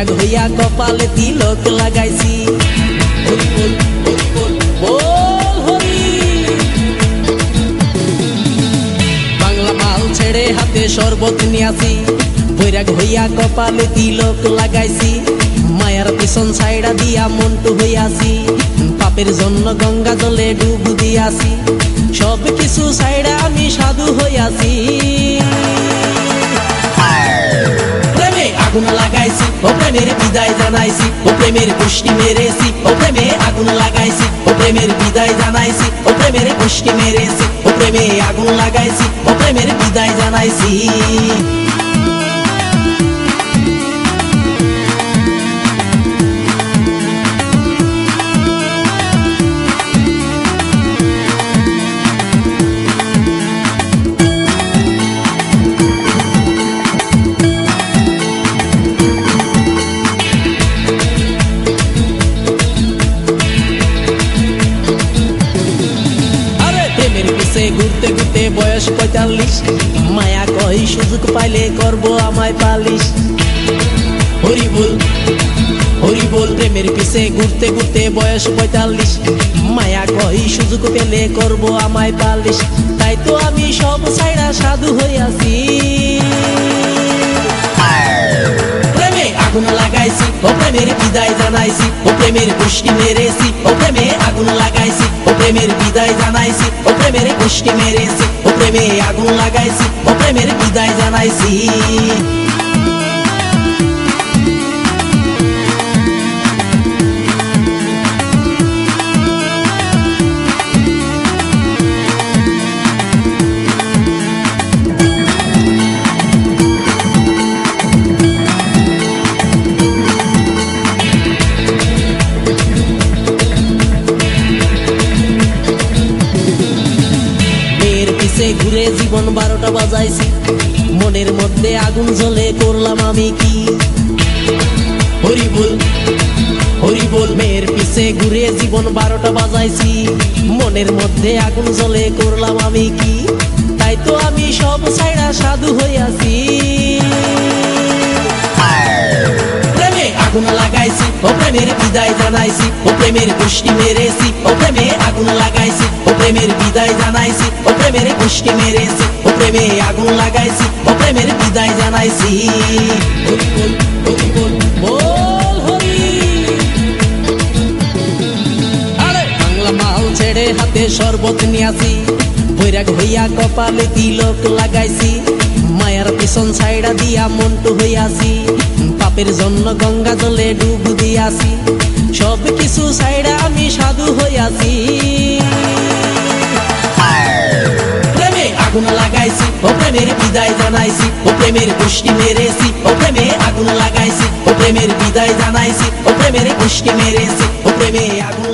বৈরাগ হইয়া কপালে তিলক লাগাইছি। বল বল বল বল বল হরি। বাংলা মাল ছেড়ে হাতে শরবত নিয়াছি, বৈরাগ হইয়া কপালে তিলক লাগাইছি। মায়ার পিছন ছাইড়া দিয়া মন্টু হইয়াছি, পাপের জন্য গঙ্গা জলে ডুব দিয়াছি। সব কিছু ছাইড়া আমি সাধু হইয়াছি। প্রেমে আগুন লাগাইছি, ও প্রেমের বিদায় জানাইছি, ও প্রেমের গোষ্ঠী মেরেছি। ও প্রেমে আগুন লাগাইছি, ও প্রেমের বিদায় জানাইছি, ও প্রেমের গোষ্ঠী মেরেছি। ও প্রেমে আগুন লাগাইছি, ও প্রেমের বিদায় জানাইছি। ঘুরতে ঘুরতে বয়স ৪৫, মায়া কই সুযোগ পাইলে করব আমায় পালিশ। হরি বল হরি বল। প্রেমের পিছে ঘুরতে ঘুরতে বয়স ৪৫, মায়া কই সুযোগ পেলে করব আমায় পালিশ। তাই তো আমি সব ছাইড়া সাধু হইয়াছি। প্রেমে আগুন লাগাইছি, ও প্রেমের বিদায় জানাইছি, ও প্রেমের গোষ্ঠী মেরেছি। ও প্রেমে আগুন লাগাইছি, ও প্রেমের বিদায় জানাইছি, ও প্রেমের গোষ্ঠী মেরেছি। ও প্রেমে আগুন লাগাইছি, ও প্রেমের বিদায় জানাইছি। ঘুরে জীবন ১২টা বাজাইছি, মনের মধ্যে আগুন জ্বলে করলাম আমি কি। হরি বল হরি বল। মেয়ের পিছে ঘুরে জীবন ১২টা বাজাইছি, মনের মধ্যে আগুন জ্বলে করলাম আমি কি। তাই তো আমি সব ছাইড়া সাধু হইয়াছি। প্রেমে আগুন লাগাইছি, ও প্রেমের বিদায় জানাইছি, ও প্রেমের গোষ্ঠী মেরেছি। ও প্রেমে আগুন লাগাইছি, ও প্রেমের বিদায় জানাইছি, ও প্রেমের গোষ্ঠী মেরেছি। ও প্রেমে আগুন লাগাইছি, ও প্রেমের বিদায় জানাইছি। বল বল বল বল বল হরি। আরে বাংলা মাল ছেড়ে হাতে শরবত নিয়াছি, বৈরাগ হইয়া কপালে তিলক লাগাইছি। মায়ার পিছন ছাইড়া দিয়া মন্টু হইয়াছি, পাপের জন্য গঙ্গা জলে ডুব দিয়াছি। সব কিছু ছাইড়া আমি সাধু হইয়াছি। প্রেমে আগুন লাগাইছি, ও প্রেমের বিদায় জানাইছি, ও প্রেমের গোষ্ঠী মেরেছি। ও প্রেমে আগুন লাগাইছি, ও প্রেমের বিদায় জানাইছি, ও প্রেমের গোষ্ঠী মেরেছি। ও প্রেমে আগুন